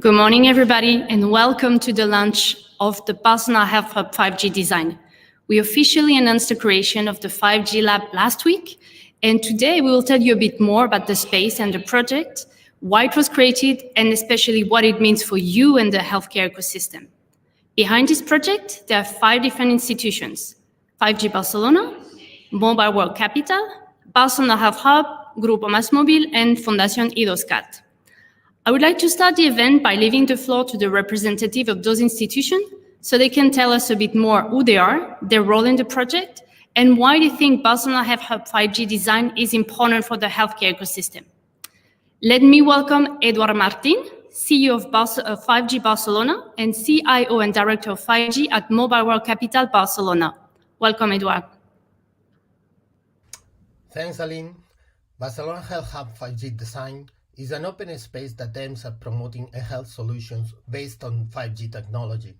Good morning, everybody, and welcome to the launch of the Barcelona Health Hub 5G design. We officially announced the creation of the 5G lab last week, and today we will tell you a bit more about the space and the project, why it was created, and especially what it means for you and the healthcare ecosystem. Behind this project, there are 5 different institutions: 5G Barcelona, Mobile World Capital, Barcelona Health Hub, Grupo Masmovil, and Fundación I2CAT. I would like to start the event by leaving the floor to the representative of those institutions so they can tell us a bit more who they are, their role in the project, and why they think Barcelona Health Hub 5G design is important for the healthcare ecosystem. Let me welcome Eduard Martin, CEO of 5G Barcelona and CIO and Director of 5G at Mobile World Capital Barcelona. Welcome, Eduard. Thanks, Aline. Barcelona Health Hub 5G design is an open space that aims at promoting health solutions based on 5G technology.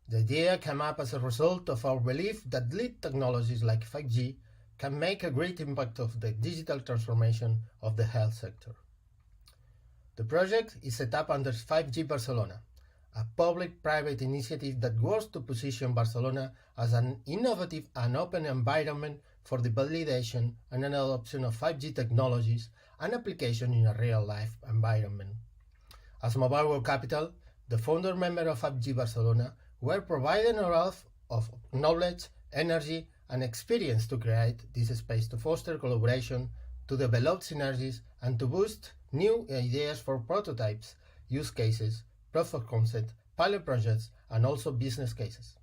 The idea came up as a result of our belief that lead technologies like 5G can make a great impact of the digital transformation of the health sector. The project is set up under 5G Barcelona, a public-private initiative that works to position Barcelona as an innovative and open environment for the validation and adoption of 5G technologies and application in a real-life environment. As Mobile World Capital, the founder member of 5G Barcelona, were providing a wealth of knowledge, energy, and experience to create this space to foster collaboration, to develop synergies, and to boost new ideas for prototypes, use cases, proof of concept, pilot projects, and also business cases.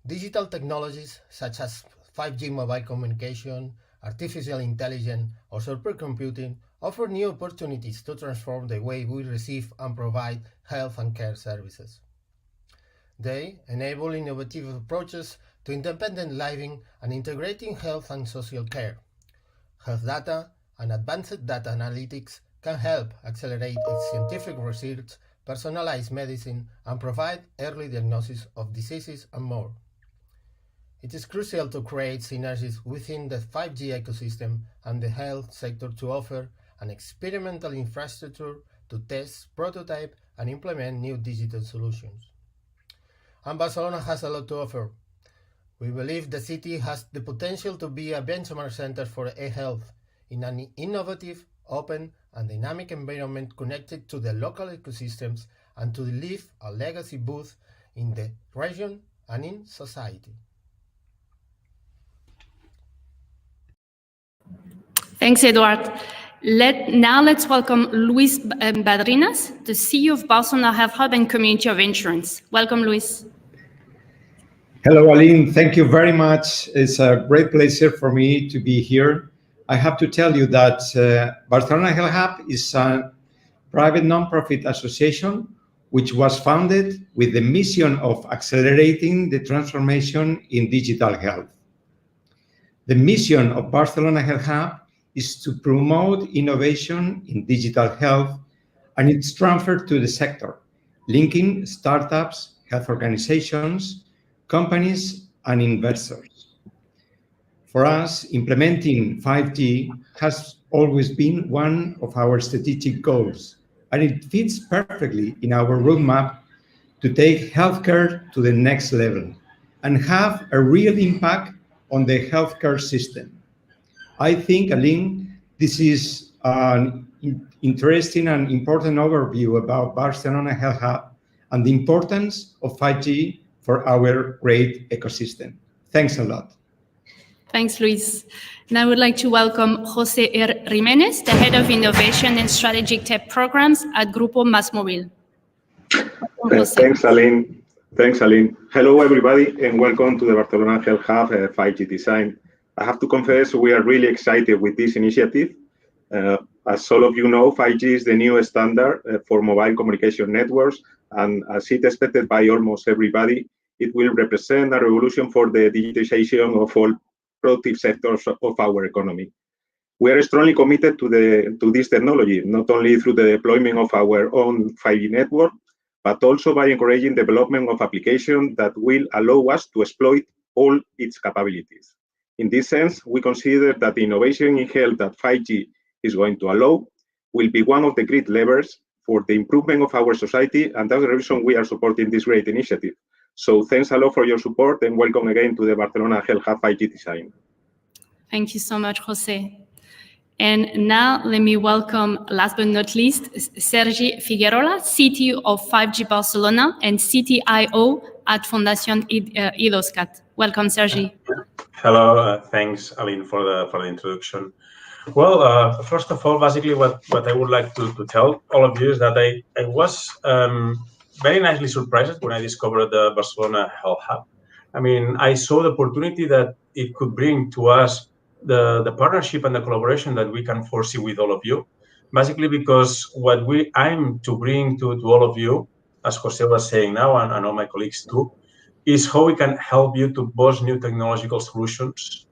Digital technologies such as 5G mobile communication, artificial intelligence, or supercomputing offer new opportunities to transform the way we receive and provide health and care services. They enable innovative approaches to independent living and integrating health and social care. Health data and advanced data analytics can help accelerate scientific research, personalize medicine, and provide early diagnosis of diseases and more. It is crucial to create synergies within the 5G ecosystem and the health sector to offer an experimental infrastructure to test, prototype, and implement new digital solutions. And Barcelona has a lot to offer. We believe the city has the potential to be a benchmark center for e-health in an innovative, open, and dynamic environment connected to the local ecosystems and to leave a legacy both in the region and in society. Thanks, Eduard. Now let's welcome Luis Badrinas, the CEO of Barcelona Health Hub and Community of Insurance. Welcome, Luis. Hello, Aline. Thank you very much. It's a great pleasure for me to be here. I have to tell you that Barcelona Health Hub is a private non-profit association which was founded with the mission of accelerating the transformation in digital health. The mission of Barcelona Health Hub is to promote innovation in digital health and its transfer to the sector, linking startups, health organizations, companies, and investors. For us, implementing 5G has always been one of our strategic goals, and it fits perfectly in our roadmap to take healthcare to the next level and have a real impact on the healthcare system. I think, Aline, this is an interesting and important overview about Barcelona Health Hub and the importance of 5G for our great ecosystem. Thanks a lot. Thanks, Luis. And I would like to welcome Jorge Rimenez, the Head of Innovation and Strategic Tech Programs at Grupo Masmovil. Thanks, Aline. Thanks, Aline. Hello, everybody, and welcome to the Barcelona Health Hub 5G design. I have to confess, we are really excited with this initiative. As all of you know, 5G is the new standard for mobile communication networks, and as it is expected by almost everybody, it will represent a revolution for the digitization of all productive sectors of our economy. We are strongly committed to this technology, not only through the deployment of our own 5G network, but also by encouraging development of applications that will allow us to exploit all its capabilities. In this sense, we consider that the innovation in health that 5G is going to allow will be one of the great levers for the improvement of our society, and that's the reason we are supporting this great initiative. So thanks a lot for your support, and welcome again to the Barcelona Health Hub 5G Design. Thank you so much, Jose. And now let me welcome, last but not least, Sergio Figuerola, CTO of 5G Barcelona and CTIO at Fundación IDOSCAT. Welcome, Sergio. Hello, thanks, Aline, for the introduction. Well, first of all, basically what I would like to tell all of you is that I was very nicely surprised when I discovered the Barcelona Health Hub. I mean, I saw the opportunity that it could bring to us the partnership and the collaboration that we can foresee with all of you. Basically, because what I'm to bring to all of you, as Jose was saying now, and all my colleagues too, is how we can help you to both new technological solutions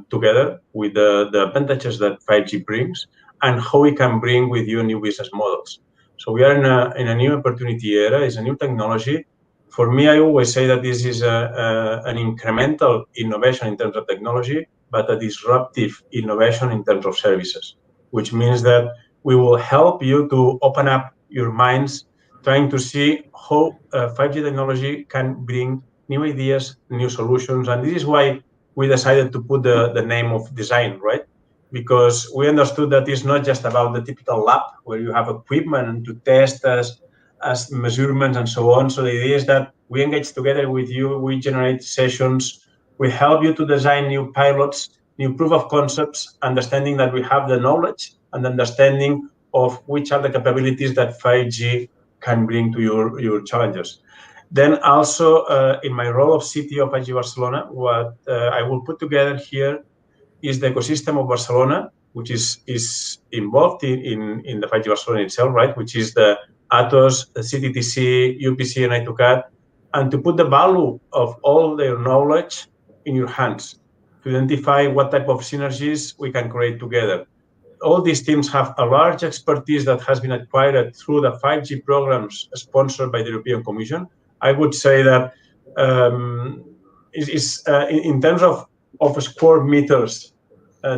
together with the advantages that 5G brings, and how we can bring with you new business models. So we are in a new opportunity era. It's a new technology. For me, I always say that this is an incremental innovation in terms of technology, but a disruptive innovation in terms of services, which means that we will help you to open up your minds, trying to see how 5G technology can bring new ideas, new solutions. And this is why we decided to put the name of design, right? Because we understood that it's not just about the typical lab where you have equipment to test as measurements and so on. So the idea is that we engage together with you, we generate sessions, we help you to design new pilots, new proof of concepts, understanding that we have the knowledge and understanding of which are the capabilities that 5G can bring to your challenges. Then also in my role of CTO of 5G Barcelona, what I will put together here is the ecosystem of Barcelona, which is involved in the 5G Barcelona itself, right? Which is the Atos, the CTTC, UPC, and I2CAT, and to put the value of all their knowledge in your hands, to identify what type of synergies we can create together. All these teams have a large expertise that has been acquired through the 5G programs sponsored by the European Commission. I would say that in terms of square meters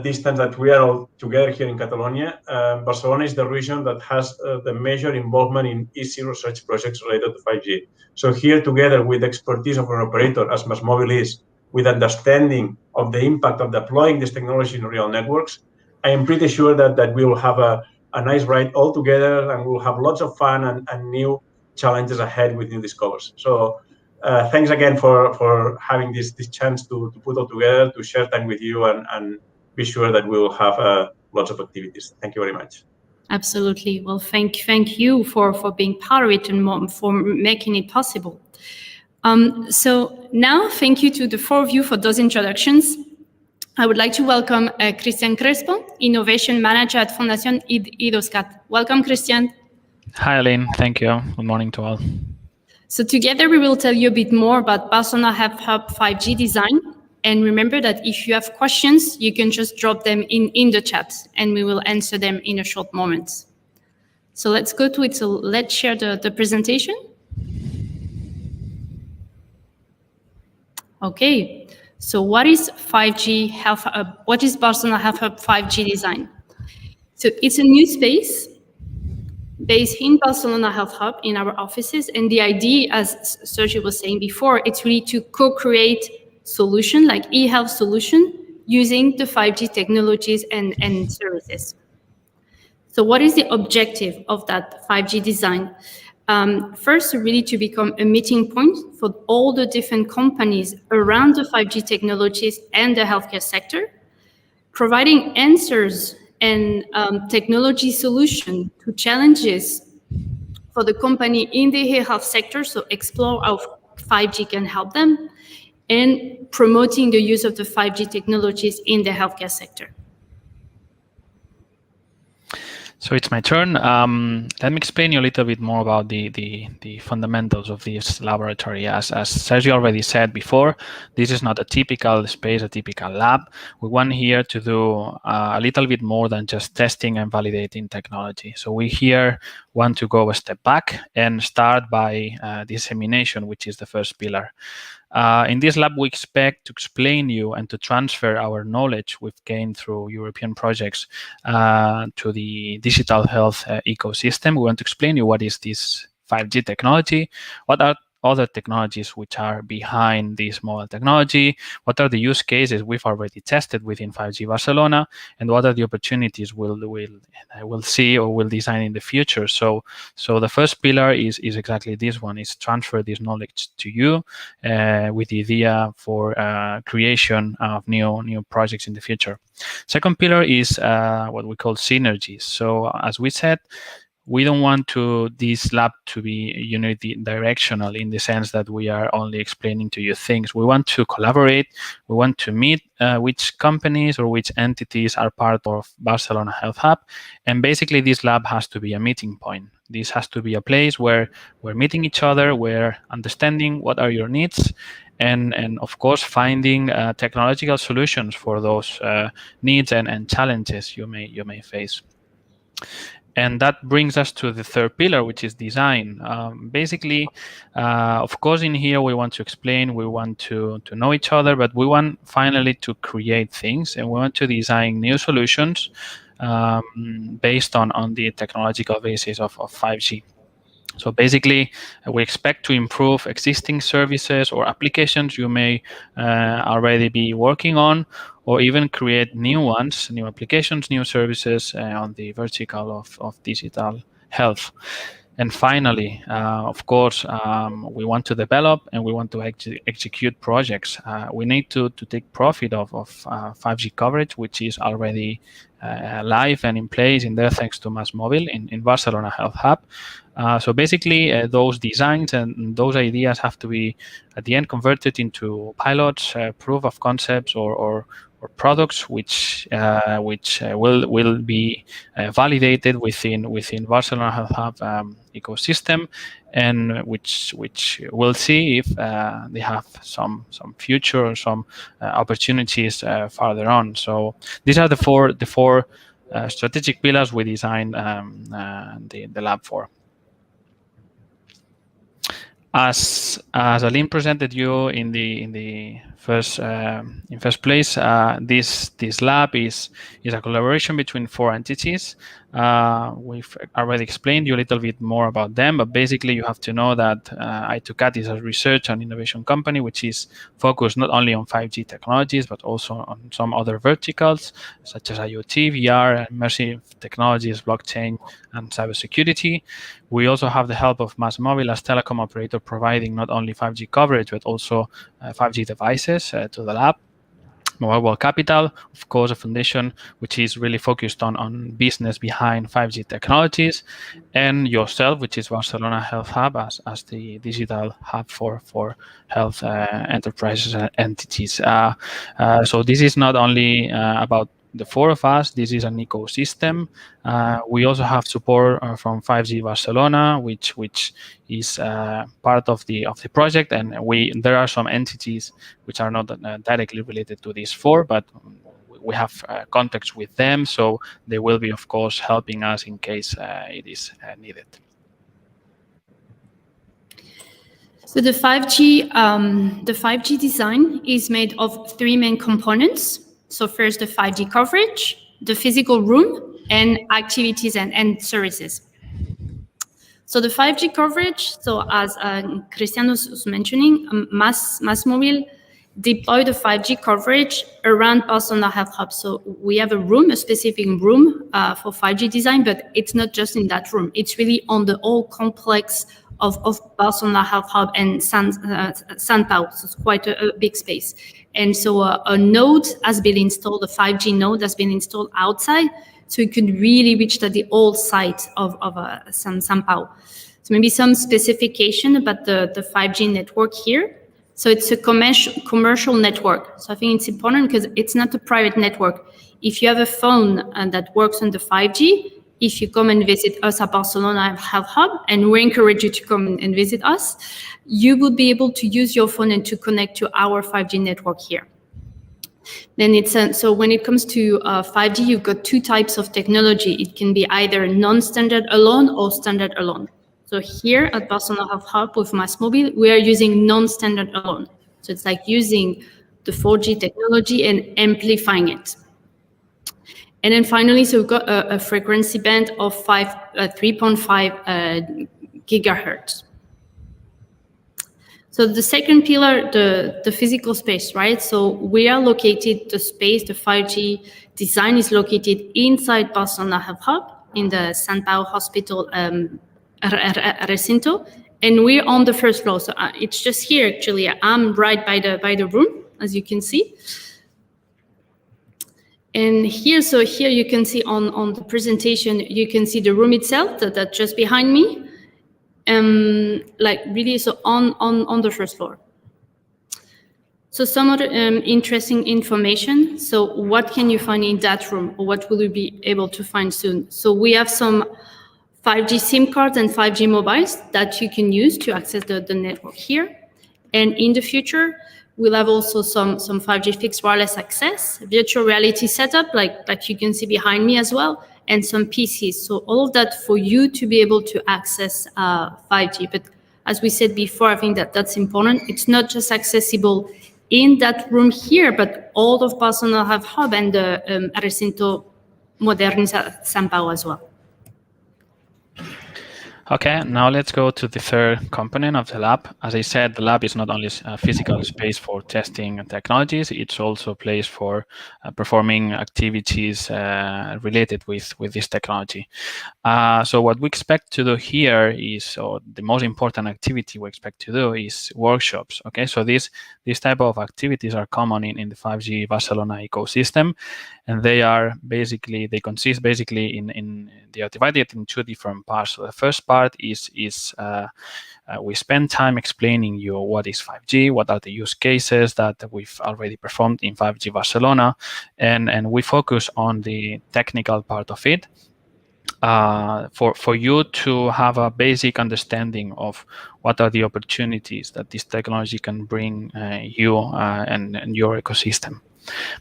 distance that we are all together here in Catalonia, Barcelona is the region that has the major involvement in EC research projects related to 5G. So here, together with the expertise of an operator, as Masmovil is, with understanding of the impact of deploying this technology in real networks, I am pretty sure that we will have a nice ride all together, and we'll have lots of fun and new challenges ahead with new discoveries. So thanks again for having this chance to put all together, to share time with you, and be sure that we will have lots of activities. Thank you very much. Absolutely. Well, thank you for being part of it and for making it possible. So now, thank you to the four of you for those introductions. I would like to welcome Christian Crespon, Innovation Manager at Fundación IDOSCAT. Welcome, Christian. Hi, Aline. Thank you. Good morning to all. So together we will tell you a bit more about Barcelona Health Hub 5G design. And remember that if you have questions, you can just drop them in the chat and we will answer them in a short moment. So let's go to it. So let's share the presentation. Okay. So what is 5G Health Hub? What is Barcelona Health Hub 5G design? So it's a new space based in Barcelona Health Hub in our offices. And the idea, as Sergio was saying before, it's really to co-create solution like e-health solution using the 5G technologies and services. So what is the objective of that 5G design? First, really to become a meeting point for all the different companies around the 5G technologies and the healthcare sector, providing answers and technology solution to challenges for the company in the health sector, so explore how 5G can help them, and promoting the use of the 5G technologies in the healthcare sector. So it's my turn. Let me explain you a little bit more about the fundamentals of this laboratory. As Sergio already said before, this is not a typical space, a typical lab. We want here to do a little bit more than just testing and validating technology. So we here want to go a step back and start by dissemination, which is the first pillar. In this lab, we expect to explain you and to transfer our knowledge we've gained through European projects to the digital health ecosystem. We want to explain you what is this 5G technology, what are other technologies which are behind this mobile technology, what are the use cases we've already tested within 5G Barcelona, and what are the opportunities we'll see or will design in the future. So the first pillar is exactly this one, is transfer this knowledge to you with the idea for creation of new projects in the future. Second pillar is what we call synergies. So as we said, we don't want this lab to be unidirectional in the sense that we are only explaining to you things. We want to collaborate. We want to meet which companies or which entities are part of Barcelona Health Hub. And basically, this lab has to be a meeting point. This has to be a place where we're meeting each other, we're understanding what are your needs, and of course, finding technological solutions for those needs and challenges you may face. And that brings us to the third pillar, which is design. Basically, of course, in here we want to explain, we want to know each other, but we want finally to create things, and we want to design new solutions based on the technological basis of 5G. So basically, we expect to improve existing services or applications you may already be working on, or even create new ones, new applications, new services on the vertical of digital health. And finally, of course, we want to develop and we want to execute projects. We need to take profit of 5G coverage, which is already live and in place in there thanks to Masmovil in Barcelona Health Hub. So basically, those designs and those ideas have to be, at the end, converted into pilots, proof of concepts, or products which will be validated within Barcelona Health Hub ecosystem, and which we'll see if they have some future or some opportunities further on. So these are the four strategic pillars we designed the lab for. As Aline presented you in the first place, this lab is a collaboration between 4 entities. We've already explained you a little bit more about them, but basically you have to know that I2CAT is a research and innovation company which is focused not only on 5G technologies but also on some other verticals such as IoT, VR, immersive technologies, blockchain, and cybersecurity. We also have the help of Masmovil as telecom operator, providing not only 5G coverage but also 5G devices to the lab. Mobile World Capital, of course, a foundation which is really focused on business behind 5G technologies, and yourself, which is Barcelona Health Hub as the digital hub for health enterprises and entities. So this is not only about the 4 of us. This is an ecosystem. We also have support from 5G Barcelona, which is part of the project, and there are some entities which are not directly related to these 4, but we have contacts with them, so they will be, of course, helping us in case it is needed. So the 5G design is made of 3 main components. So first, the 5G coverage, the physical room, and activities and services. So the 5G coverage, so as Cristiano was mentioning, Masmovil deployed the 5G coverage around Barcelona Health Hub. So we have a specific room for 5G design, but it's not just in that room. It's really on the whole complex of Barcelona Health Hub and Sant Pau. So it's quite a big space. And so a node has been installed, a 5G node has been installed outside, so you could really reach the whole site of Sant Pau. So maybe some specification about the 5G network here. So it's a commercial network. So I think it's important because it's not a private network. If you have a phone that works on the 5G, if you come and visit us at Barcelona Health Hub, and we encourage you to come and visit us, you will be able to use your phone and to connect to our 5G network here. Then so when it comes to 5G, you've got 2 types of technology. It can be either non-standard alone or standard alone. So here at Barcelona Health Hub with Masmovil, we are using non-standard alone. So it's like using the 4G technology and amplifying it. And then finally, so we've got a frequency band of 3.5 gigahertz. So the second pillar, the physical space, right? So we are located, the space, the 5G design is located inside Barcelona Health Hub in the San Pau Hospital recinto, and we're on the first floor. So it's just here, actually. I'm right by the room, as you can see. And here, so here you can see on the presentation, you can see the room itself, that's just behind me. Like really, so on the first floor. So some other interesting information. So what can you find in that room, or what will you be able to find soon? So we have some 5G SIM cards and 5G mobiles that you can use to access the network here. And in the future, we'll have also some 5G fixed wireless access, virtual reality setup, like you can see behind me as well, and some PCs. So all of that for you to be able to access 5G. But as we said before, I think that's important. It's not just accessible in that room here, but all of Barcelona Health Hub and the Recinto Moderno San Pau as well. Okay, now let's go to the third component of the lab. As I said, the lab is not only a physical space for testing technologies, it's also a place for performing activities related with this technology. So what we expect to do here is, or the most important activity we expect to do is workshops. Okay, so these type of activities are common in the 5G Barcelona ecosystem, and they consist basically they are divided in two different parts. So the first part is we spend time explaining you what is 5G, what are the use cases that we've already performed in 5G Barcelona, and we focus on the technical part of it. For you to have a basic understanding of what are the opportunities that this technology can bring you and your ecosystem.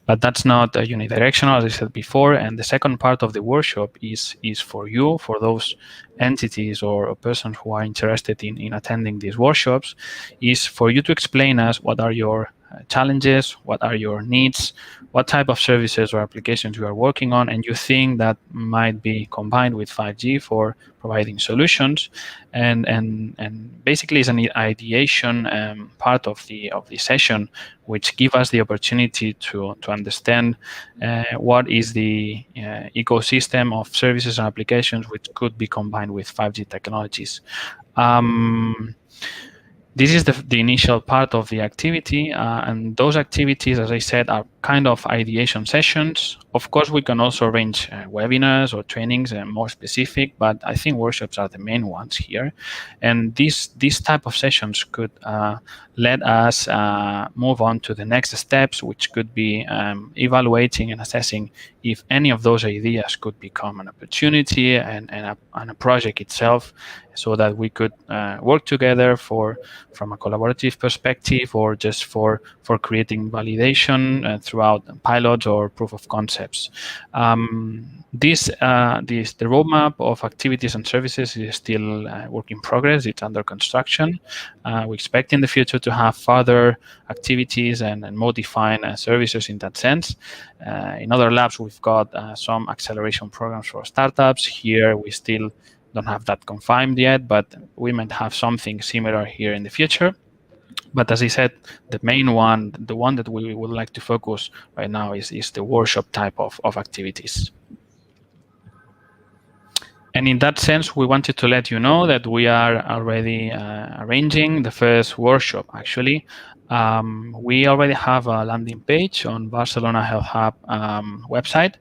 But that's not unidirectional, as I said before. And the second part of the workshop is for you, for those entities or persons who are interested in attending these workshops, is for you to explain us what are your challenges, what are your needs, what type of services or applications you are working on, and you think that might be combined with 5G for providing solutions, and basically is an ideation part of the session, which give us the opportunity to understand what is the ecosystem of services and applications which could be combined with 5G technologies. This is the initial part of the activity, and those activities, as I said, are kind of ideation sessions. Of course, we can also arrange webinars or trainings more specific, but I think workshops are the main ones here. And these type of sessions could let us move on to the next steps, which could be evaluating and assessing if any of those ideas could become an opportunity and a project itself, so that we could work together from a collaborative perspective, or just for creating validation throughout pilots or proof of concepts. The roadmap of activities and services is still work in progress. It's under construction. We expect in the future to have further activities and more defined services in that sense. In other labs, we've got some acceleration programs for startups. Here, we still don't have that confined yet, but we might have something similar here in the future. But as I said, the main one, the one that we would like to focus right now is the workshop type of activities. And in that sense, we wanted to let you know that we are already arranging the first workshop, actually. We already have a landing page on Barcelona Health Hub website,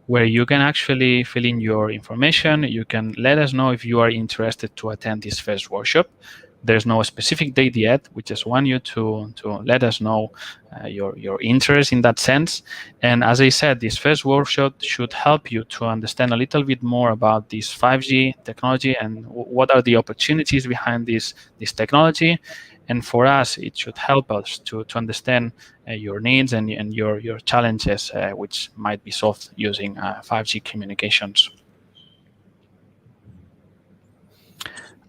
where you can actually fill in your information. You can let us know if you are interested to attend this first workshop. There's no specific date yet. We just want you to let us know your interest in that sense. And as I said, this first workshop should help you to understand a little bit more about this 5G technology and what are the opportunities behind this technology. And for us, it should help us to understand your needs and your challenges, which might be solved using 5G communications.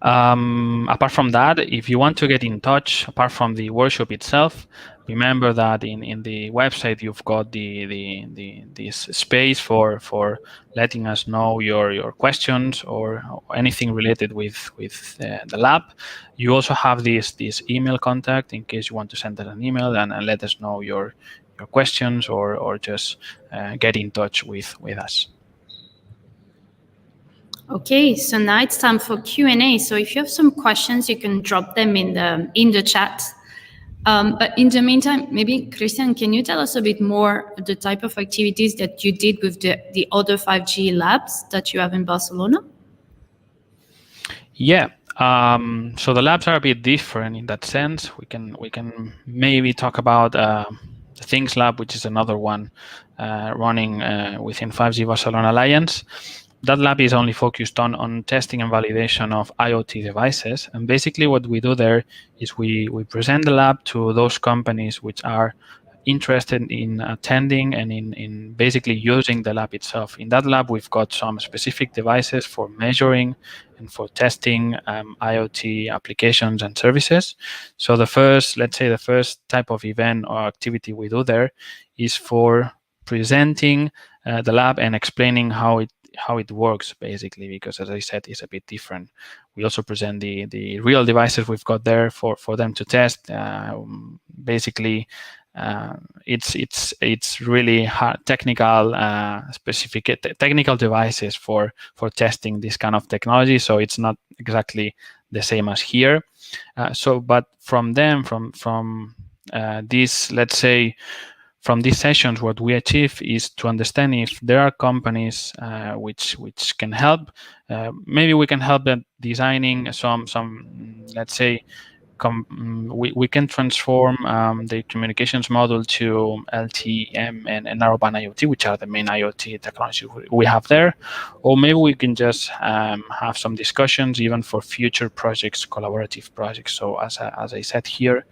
Apart from that, if you want to get in touch, apart from the workshop itself, remember that in the website you've got this space for letting us know your questions or anything related with the lab. You also have this email contact in case you want to send us an email and let us know your questions or just get in touch with us. Okay, so now it's time for Q&A. So if you have some questions, you can drop them in the chat. But in the meantime, maybe Christian, can you tell us a bit more the type of activities that you did with the other 5G labs that you have in Barcelona? Yeah. So the labs are a bit different in that sense. We can maybe talk about the Things Lab, which is another one running within 5G Barcelona Alliance. That lab is only focused on testing and validation of IoT devices. And basically what we do there is we present the lab to those companies which are interested in attending and in basically using the lab itself. In that lab, we've got some specific devices for measuring and for testing IoT applications and services. So the first type of event or activity we do there is for presenting the lab and explaining how it works, basically, because as I said, it's a bit different. We also present the real devices we've got there for them to test. Basically, it's really hard, technical technical devices for testing this kind of technology. So it's not exactly the same as here. But from this, let's say, from these sessions, what we achieve is to understand if there are companies which can help. Maybe we can help them designing some let's say, we can transform the communications model to LTE-M and narrowband IoT, which are the main IoT technology we have there. Or maybe we can just have some discussions even for future projects, collaborative projects. So as I said here,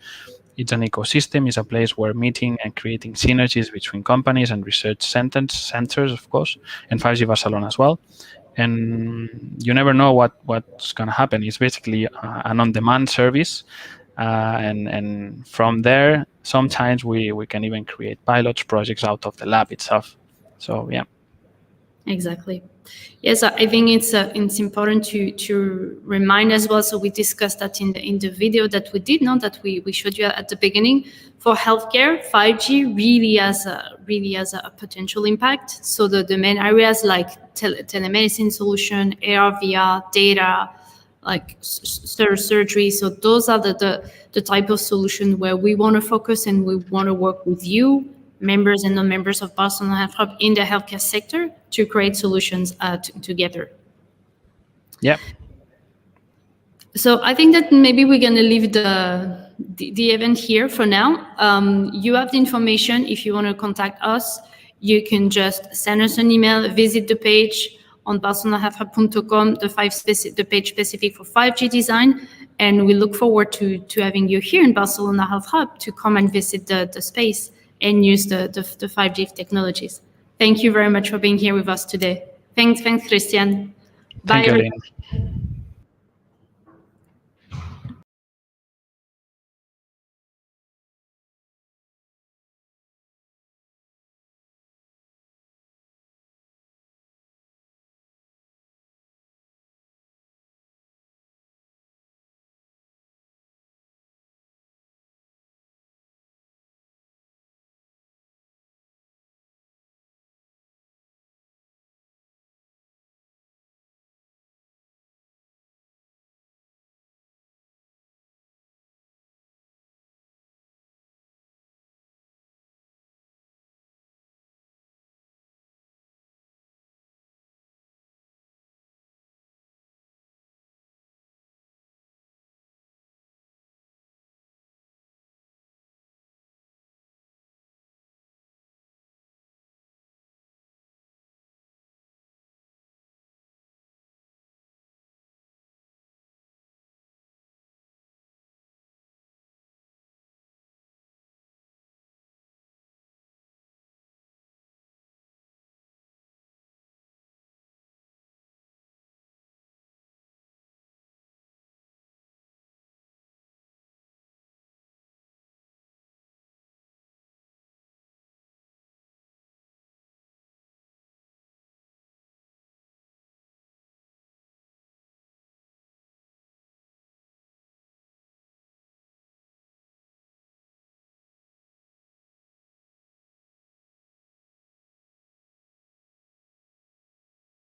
it's an ecosystem. It's a place where meeting and creating synergies between companies and research centers, of course, and 5G Barcelona as well. And you never know what's going to happen. It's basically an on-demand service. And from there, sometimes we can even create pilots projects out of the lab itself. So, yeah. Exactly. Yes, I think it's important to remind as well. So we discussed that in the video that we did, that we showed you at the beginning. For healthcare, 5G really has a potential impact. So the main areas like telemedicine solution, AR, VR, data, like surgery. So those are the type of solution where we want to focus, and we want to work with you, members and non-members of Barcelona Health Hub in the healthcare sector, to create solutions together. Yeah. So I think that maybe we're going to leave the event here for now. You have the information. If you want to contact us, you can just send us an email, visit the page on barcelonahealthhub.com, the page specific for 5G design. And we look forward to having you here in Barcelona Health Hub to come and visit the space and use the 5G technologies. Thank you very much for being here with us today. Thanks, Christian. Thank Bye. you, Aline.